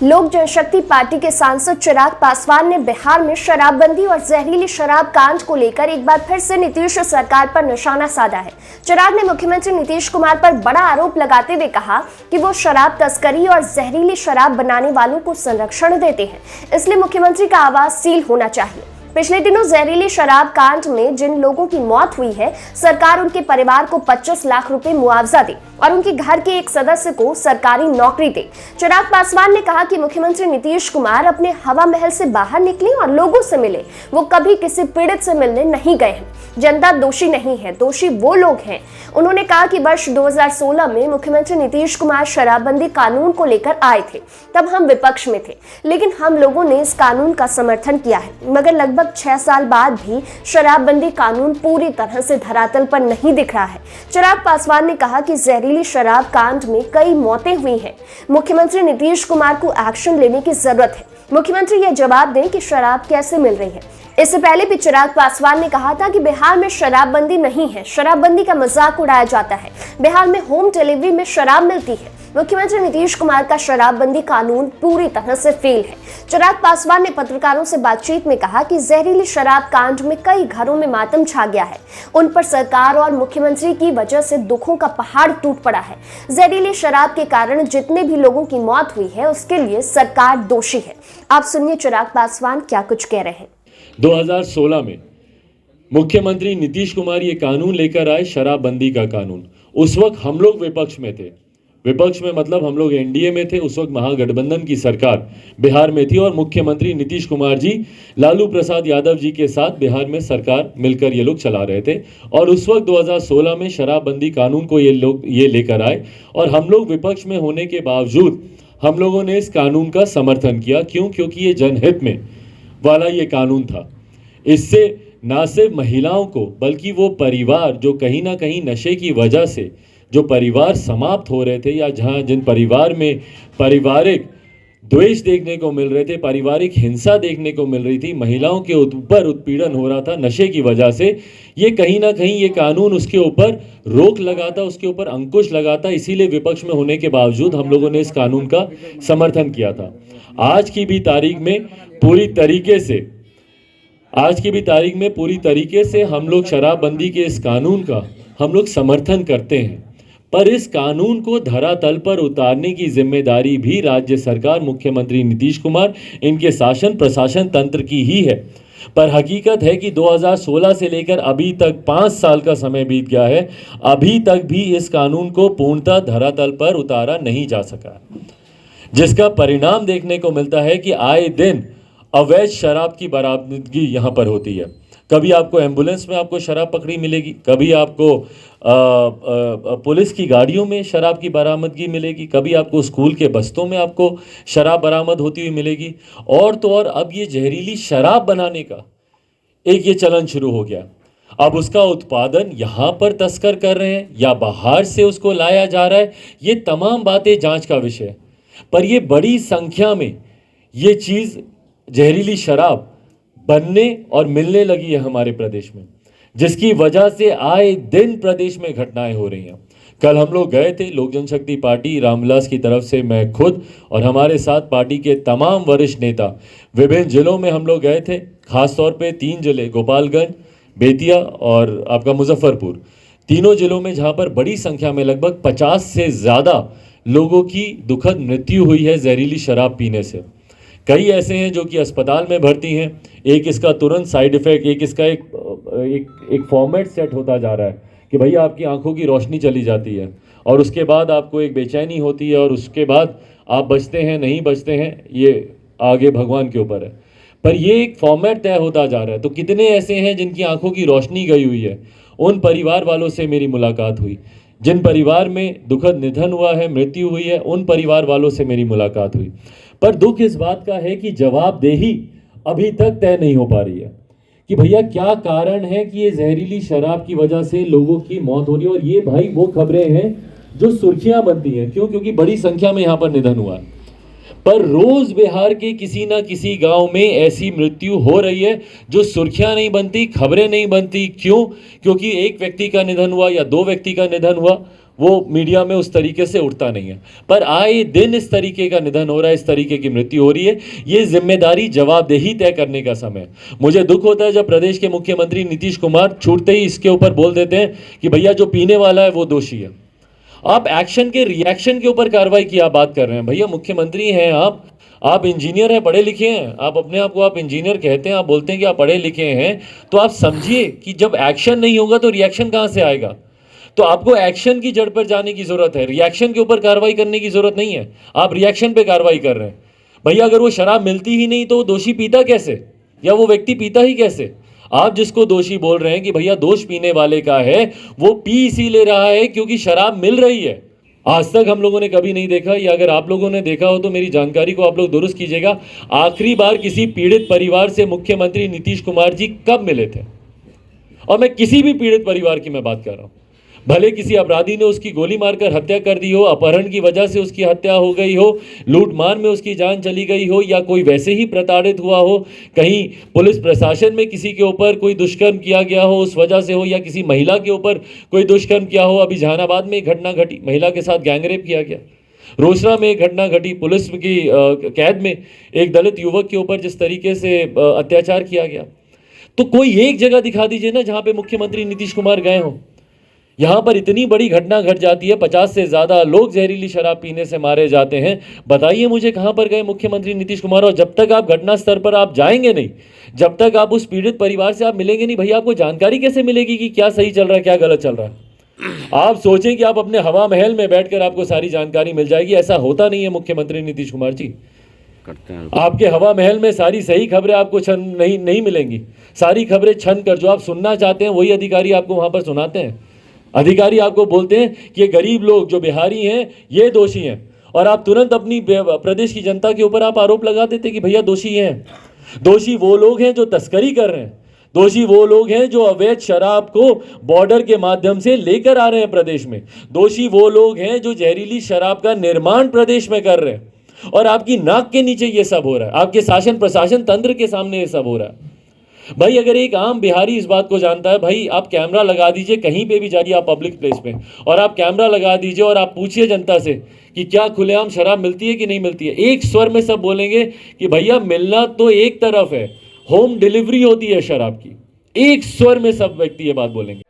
लोक जनशक्ति पार्टी के सांसद चिराग पासवान ने बिहार में शराबबंदी और जहरीली शराब कांड को लेकर एक बार फिर से नीतीश सरकार पर निशाना साधा है। चिराग ने मुख्यमंत्री नीतीश कुमार पर बड़ा आरोप लगाते हुए कहा कि वो शराब तस्करी और जहरीली शराब बनाने वालों को संरक्षण देते हैं, इसलिए मुख्यमंत्री का आवाज सील होना चाहिए। पिछले दिनों जहरीली शराब कांड में जिन लोगों की मौत हुई है, सरकार उनके परिवार को 25 लाख रुपए मुआवजा दे और उनके घर के एक सदस्य को सरकारी नौकरी दे। चिराग पासवान ने कहा कि मुख्यमंत्री नीतीश कुमार अपने हवा महल से बाहर निकले और लोगों से मिले। वो कभी किसी पीड़ित से मिलने नहीं गए हैं। जनता दोषी नहीं है, दोषी वो लोग हैं। उन्होंने कहा कि वर्ष 2016 में मुख्यमंत्री नीतीश कुमार शराबबंदी कानून को लेकर आए थे, तब हम विपक्ष में थे, लेकिन हम लोगों ने इस कानून का समर्थन किया है। मगर लगभग 6 साल बाद भी शराबबंदी कानून पूरी तरह से धरातल पर नहीं दिख रहा है। चिराग पासवान ने कहा कि जहरीली शराब कांड में कई मौतें हुई हैं। मुख्यमंत्री नीतीश कुमार को एक्शन लेने की जरूरत है। मुख्यमंत्री यह जवाब दें कि शराब कैसे मिल रही है। इससे पहले भी चिराग पासवान ने कहा था कि बिहार में शराबबंदी नहीं है, शराबबंदी का मजाक उड़ाया जाता है। बिहार में होम डिलीवरी में शराब मिलती है। मुख्यमंत्री नीतीश कुमार का शराबबंदी कानून पूरी तरह से फेल है। चिराग पासवान ने पत्रकारों से बातचीत में कहा कि जहरीली शराब कांड में कई घरों में मातम छा गया है। उन पर सरकार और मुख्यमंत्री की वजह से दुखों का पहाड़ टूट पड़ा है। जहरीली शराब के कारण जितने भी लोगों की मौत हुई है, उसके लिए सरकार दोषी है। आप सुनिए चिराग पासवान क्या कुछ कह रहे हैं। 2016 में मुख्यमंत्री नीतीश कुमार ये कानून लेकर आए, शराबबंदी का कानून। उस वक्त हम लोग विपक्ष में थे। विपक्ष में मतलब हम लोग एनडीए में थे। उस वक्त महागठबंधन की सरकार बिहार में थी और मुख्यमंत्री नीतीश कुमार जी लालू प्रसाद यादव जी के साथ बिहार में सरकार मिलकर ये लोग चला रहे थे। और उस वक्त 2016 में शराबबंदी कानून को ये लेकर आए और हम लोग विपक्ष में होने के बावजूद हम लोगों ने इस कानून का समर्थन किया। क्यों? क्योंकि ये जनहित में वाला ये कानून था। इससे ना सिर्फ महिलाओं को बल्कि वो परिवार जो कहीं ना कहीं नशे की वजह से जो परिवार समाप्त हो रहे थे या जहां जिन परिवार में पारिवारिक द्वेष देखने को मिल रहे थे, पारिवारिक हिंसा देखने को मिल रही थी, महिलाओं के ऊपर उत्पीड़न हो रहा था नशे की वजह से, ये कहीं ना कहीं ये कानून उसके ऊपर रोक लगाता, उसके ऊपर अंकुश लगाता। इसीलिए विपक्ष में होने के बावजूद हम लोगों ने इस कानून का समर्थन किया था। आज की भी तारीख में पूरी तरीके से हम लोग शराबबंदी के इस कानून का हम लोग समर्थन करते हैं। पर इस कानून को धरातल पर उतारने की जिम्मेदारी भी राज्य सरकार, मुख्यमंत्री नीतीश कुमार, इनके शासन प्रशासन तंत्र की ही है। पर हकीकत है कि 2016 से लेकर अभी तक 5 साल का समय बीत गया है, अभी तक भी इस कानून को पूर्णतः धरातल पर उतारा नहीं जा सका, जिसका परिणाम देखने को मिलता है कि आए दिन अवैध शराब की बरामदगी यहाँ पर होती है। कभी आपको एम्बुलेंस में आपको शराब पकड़ी मिलेगी, कभी आपको पुलिस की गाड़ियों में शराब की बरामदगी मिलेगी, कभी आपको स्कूल के बस्तों में आपको शराब बरामद होती हुई मिलेगी। और तो और अब ये जहरीली शराब बनाने का एक ये चलन शुरू हो गया। अब उसका उत्पादन यहाँ पर तस्कर कर रहे हैं या बाहर से उसको लाया जा रहा है। ये तमाम बातें जांच का विषय है। पर ये बड़ी संख्या में ये चीज़ जहरीली शराब बनने और मिलने लगी है हमारे प्रदेश में, जिसकी वजह से आए दिन प्रदेश में घटनाएं हो रही हैं। कल हम लोग गए थे लोक जनशक्ति पार्टी रामविलास की तरफ से, मैं खुद और हमारे साथ पार्टी के तमाम वरिष्ठ नेता विभिन्न जिलों में हम लोग गए थे। खास तौर पे 3 जिले गोपालगंज, बेतिया और आपका मुजफ्फरपुर, तीनों जिलों में जहां पर बड़ी संख्या में लगभग 50 से ज़्यादा लोगों की दुखद मृत्यु हुई है जहरीली शराब पीने से। कई ऐसे हैं जो कि अस्पताल में भर्ती हैं। एक इसका तुरंत साइड इफेक्ट, एक इसका एक फॉर्मेट सेट होता जा रहा है कि भैया आपकी आंखों की रोशनी चली जाती है और उसके बाद आपको एक बेचैनी होती है और उसके बाद आप बचते हैं नहीं बचते हैं, ये आगे भगवान के ऊपर है। पर ये एक फॉर्मेट तय होता जा रहा है। तो कितने ऐसे हैं जिनकी आंखों की रोशनी गई हुई है। उन परिवार वालों से मेरी मुलाकात हुई, जिन परिवार में दुखद निधन हुआ है, मृत्यु हुई है, उन परिवार वालों से मेरी मुलाकात हुई। पर दुख इस बात का है कि जवाबदेही अभी तक तय नहीं हो पा रही है कि भैया क्या कारण है कि ये जहरीली शराब की वजह से लोगों की मौत हो रही है। और ये भाई वो खबरें हैं जो सुर्खियां बनती हैं। क्यों? क्योंकि बड़ी संख्या में यहाँ पर निधन हुआ है। पर रोज बिहार के किसी ना किसी गांव में ऐसी मृत्यु हो रही है जो सुर्खियां नहीं बनती, खबरें नहीं बनती। क्यों? क्योंकि एक व्यक्ति का निधन हुआ या 2 व्यक्ति का निधन हुआ, वो मीडिया में उस तरीके से उठता नहीं है। पर आए दिन इस तरीके का निधन हो रहा है, इस तरीके की मृत्यु हो रही है। ये जिम्मेदारी, जवाबदेही तय करने का समय है। मुझे दुख होता है जब प्रदेश के मुख्यमंत्री नीतीश कुमार छूटते ही इसके ऊपर बोल देते हैं कि भैया जो पीने वाला है वो दोषी है। आप एक्शन के रिएक्शन के ऊपर कार्रवाई की आप बात कर रहे हैं। भैया मुख्यमंत्री हैं आप इंजीनियर हैं, पढ़े लिखे हैं, आप अपने आप को आप इंजीनियर कहते हैं, आप बोलते हैं कि आप पढ़े लिखे हैं, तो आप समझिए कि जब एक्शन नहीं होगा तो रिएक्शन कहाँ से आएगा। तो आपको एक्शन की जड़ पर जाने की जरूरत है, रिएक्शन के ऊपर कार्रवाई करने की जरूरत नहीं है। आप रिएक्शन पे कार्रवाई कर रहे हैं। भैया अगर वो शराब मिलती ही नहीं तो वो दोषी पीता कैसे, या वो व्यक्ति पीता ही कैसे। आप जिसको दोषी बोल रहे हैं कि भैया दोष पीने वाले का है, वो पी इसीलिए रहा है क्योंकि शराब मिल रही है। आज तक हम लोगों ने कभी नहीं देखा, या अगर आप लोगों ने देखा हो तो मेरी जानकारी को आप लोग दुरुस्त कीजिएगा, आखिरी बार किसी पीड़ित परिवार से मुख्यमंत्री नीतीश कुमार जी कब मिले थे। और मैं किसी भी पीड़ित परिवार की मैं बात कर रहा हूं, भले किसी अपराधी ने उसकी गोली मारकर हत्या कर दी हो, अपहरण की वजह से उसकी हत्या हो गई हो, लूटमार में उसकी जान चली गई हो, या कोई वैसे ही प्रताड़ित हुआ हो, कहीं पुलिस प्रशासन में किसी के ऊपर कोई दुष्कर्म किया गया हो उस वजह से हो, या किसी महिला के ऊपर कोई दुष्कर्म किया हो। अभी जहानाबाद में एक घटना घटी, महिला के साथ गैंगरेप किया गया। रोसड़ा में एक घटना घटी, पुलिस की कैद में एक दलित युवक के ऊपर जिस तरीके से अत्याचार किया गया। तो कोई एक जगह दिखा दीजिए ना जहाँ पे मुख्यमंत्री नीतीश कुमार गए हों। यहाँ पर इतनी बड़ी घटना घट जाती है, 50 से ज़्यादा लोग जहरीली शराब पीने से मारे जाते हैं। बताइए मुझे कहाँ पर गए मुख्यमंत्री नीतीश कुमार। और जब तक आप घटना स्तर पर आप जाएंगे नहीं, जब तक आप उस पीड़ित परिवार से आप मिलेंगे नहीं, भैया आपको जानकारी कैसे मिलेगी कि क्या सही चल रहा है क्या गलत चल रहा है। आप सोचें कि आप अपने हवा महल में बैठकर आपको सारी जानकारी मिल जाएगी, ऐसा होता नहीं है मुख्यमंत्री नीतीश कुमार जी। करते हैं आपके हवा महल में सारी सही खबरें आपको नहीं मिलेंगी। सारी खबरें छन कर जो आप सुनना चाहते हैं वही अधिकारी आपको वहाँ पर सुनाते हैं। अधिकारी आपको बोलते हैं कि ये गरीब लोग जो बिहारी हैं ये दोषी हैं, और आप तुरंत अपनी प्रदेश की जनता के ऊपर आप आरोप लगा देते कि भैया दोषी हैं। दोषी वो लोग हैं जो तस्करी कर रहे हैं, दोषी वो लोग हैं जो अवैध शराब को बॉर्डर के माध्यम से लेकर आ रहे हैं प्रदेश में, दोषी वो लोग हैं जो जहरीली शराब का निर्माण प्रदेश में कर रहे हैं। और आपकी नाक के नीचे ये सब हो रहा है, आपके शासन प्रशासन तंत्र के सामने ये सब हो रहा है। भाई अगर एक आम बिहारी इस बात को जानता है, भाई आप कैमरा लगा दीजिए कहीं पे भी जाइए आप पब्लिक प्लेस पे, और आप कैमरा लगा दीजिए और आप पूछिए जनता से कि क्या खुलेआम शराब मिलती है कि नहीं मिलती है। एक स्वर में सब बोलेंगे कि भैया मिलना तो एक तरफ है, होम डिलीवरी होती है शराब की। एक स्वर में सब व्यक्ति ये बात बोलेंगे।